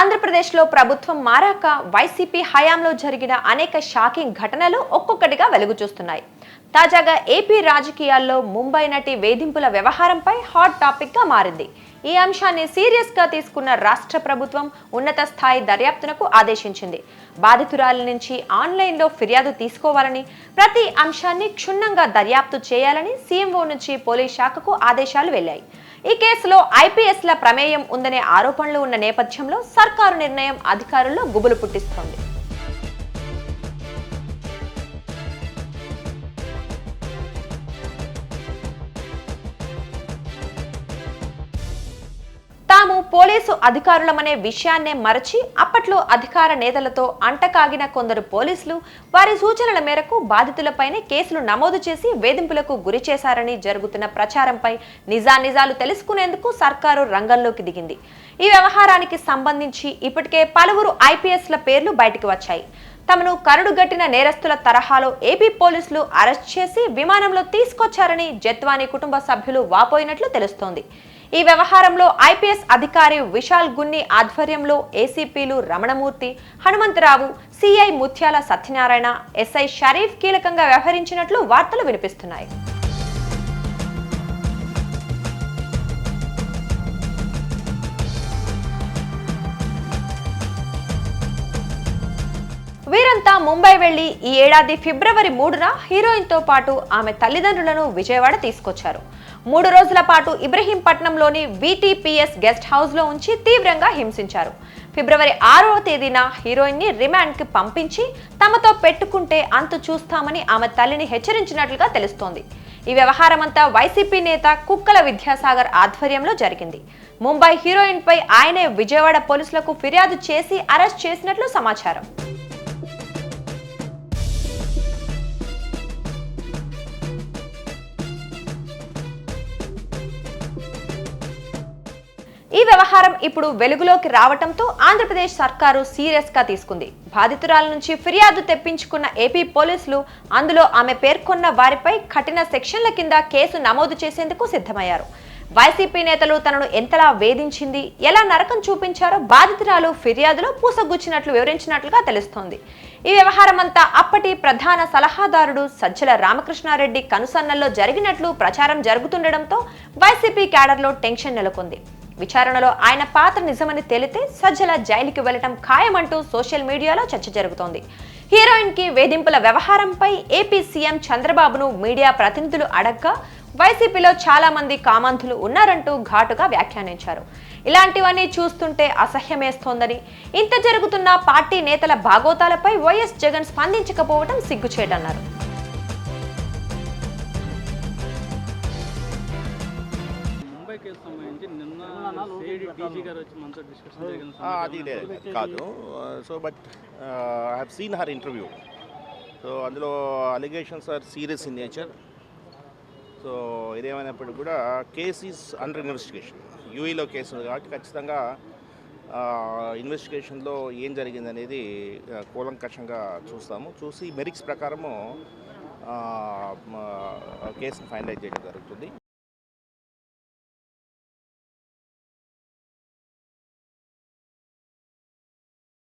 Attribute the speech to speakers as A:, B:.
A: ఆంధ్రప్రదేశ్లో ప్రభుత్వం మారాక వైసీపీ హయాంలో జరిగిన అనేక షాకింగ్ ఘటనలు ఒక్కొక్కటిగా వెలుగు చూస్తున్నాయి. తాజాగా ఏపీ రాజకీయాల్లో ముంబై నటి వేధింపుల వ్యవహారంపై హాట్ టాపిక్ గా మారింది. ఈ అంశాన్ని సీరియస్ గా తీసుకున్న రాష్ట్ర ప్రభుత్వం ఉన్నత స్థాయి దర్యాప్తునకు ఆదేశించింది. బాధితురాల నుంచి ఆన్లైన్లో ఫిర్యాదు తీసుకోవాలని, ప్రతి అంశాన్ని క్షుణ్ణంగా దర్యాప్తు చేయాలని సీఎంఓ నుంచి పోలీస్ శాఖకు ఆదేశాలు వెళ్లాయి. ఈ కేసులో ఐపీఎస్ల ప్రమేయం ఉందనే ఆరోపణలు ఉన్న నేపథ్యంలో సర్కారు నిర్ణయం అధికారుల్లో గుబులు పుట్టిస్తోంది. తాము పోలీసు అధికారులమనే విషయాన్నే మరచి అప్పట్లో అధికార నేతలతో అంటకాగిన కొందరు పోలీసులు వారి సూచనల మేరకు బాధితులపైనే కేసులు నమోదు చేసి వేధింపులకు గురి చేశారని జరుగుతున్న ప్రచారంపై నిజానిజాలు తెలుసుకునేందుకు సర్కారు రంగంలోకి దిగింది. ఈ వ్యవహారానికి సంబంధించి ఇప్పటికే పలువురు ఐపీఎస్ల పేర్లు బయటకు వచ్చాయి. తమను కరడుగట్టిన నేరస్తుల తరహాలో ఏపీ పోలీసులు అరెస్ట్ చేసి విమానంలో తీసుకొచ్చారని జత్వానీ కుటుంబ సభ్యులు వాపోయినట్లు తెలుస్తోంది. ఈ వ్యవహారంలో ఐపీఎస్ అధికారి విశాల్ గున్ని ఆధ్వర్యంలో ఏసీపీలు రమణమూర్తి, హనుమంతరావు, సిఐ ముత్యాల సత్యనారాయణ, ఎస్ఐ షరీఫ్ కీలకంగా వ్యవహరించినట్లు వార్తలు వినిపిస్తున్నాయి. వీరంతా ముంబై వెళ్లి ఈ ఏడాది ఫిబ్రవరి 3న హీరోయిన్తో పాటు ఆమె తల్లిదండ్రులను విజయవాడ తీసుకొచ్చారు. 3 రోజుల పాటు ఇబ్రహీంపట్నంలోని వీటీపీఎస్ గెస్ట్ హౌస్ లో ఉంచి తీవ్రంగా హింసించారు. ఫిబ్రవరి 6వ తేదీన హీరోయిన్ ని రిమాండ్ కి పంపించి తమతో పెట్టుకుంటే అంతు చూస్తామని ఆమె తల్లిని హెచ్చరించినట్లుగా తెలుస్తోంది. ఈ వ్యవహారమంతా వైసీపీ నేత కుక్కల విద్యాసాగర్ ఆధ్వర్యంలో జరిగింది. ముంబై హీరోయిన్ పై ఆయనే విజయవాడ పోలీసులకు ఫిర్యాదు చేసి అరెస్ట్ చేసినట్లు సమాచారం. ఈ వ్యవహారం ఇప్పుడు వెలుగులోకి రావడంతో ఆంధ్రప్రదేశ్ సర్కారు సీరియస్ గా తీసుకుంది. బాధితురాల నుంచి ఫిర్యాదు తెప్పించుకున్న ఏపీ పోలీసులు అందులో ఆమె పేర్కొన్న వారిపై కఠిన సెక్షన్ల కింద కేసు నమోదు చేసేందుకు సిద్ధమయ్యారు. వైసీపీ నేతలు తనను ఎంతలా వేధించింది, ఎలా నరకం చూపించారో బాధితురాలు ఫిర్యాదులో పూసగుచ్చినట్లు వివరించినట్లుగా తెలుస్తోంది. ఈ వ్యవహారమంతా అప్పటి ప్రధాన సలహాదారుడు సజ్జల రామకృష్ణారెడ్డి కనుసన్నల్లో జరిగినట్లు ప్రచారం జరుగుతుండటంతో వైసీపీ క్యాడర్లో టెన్షన్ నెలకొంది. విచారణలో ఆయన పాత్ర నిజమని తేలితే సజ్జల జైలుకి వెళ్లడం ఖాయమంటూ సోషల్ మీడియాలో చర్చ జరుగుతోంది. హీరోయిన్ కి వేధింపుల వ్యవహారంపై ఏపీ సీఎం చంద్రబాబును మీడియా ప్రతినిధులు అడగ్గా వైసీపీలో చాలా మంది కామంతులు ఉన్నారంటూ ఘాటుగా వ్యాఖ్యానించారు. ఇలాంటివన్నీ చూస్తుంటే అసహ్యమేస్తోందని, ఇంత జరుగుతున్న పార్టీ నేతల బాగోతాలపై వైఎస్ జగన్ స్పందించకపోవడం సిగ్గుచేటన్నారు.
B: అది కాదు. So but I have seen her interview. So అందులో allegations are serious in nature. So ఇదేమైనప్పటికీ కూడా కేస్ ఈజ్ అండర్ ఇన్వెస్టిగేషన్. యూఈలో కేసు ఉంది కాబట్టి ఖచ్చితంగా ఇన్వెస్టిగేషన్లో ఏం జరిగింది అనేది కూలంకషంగా చూసి మెరిట్స్ ప్రకారము కేసును ఫైనలైజ్ చేయడం జరుగుతుంది.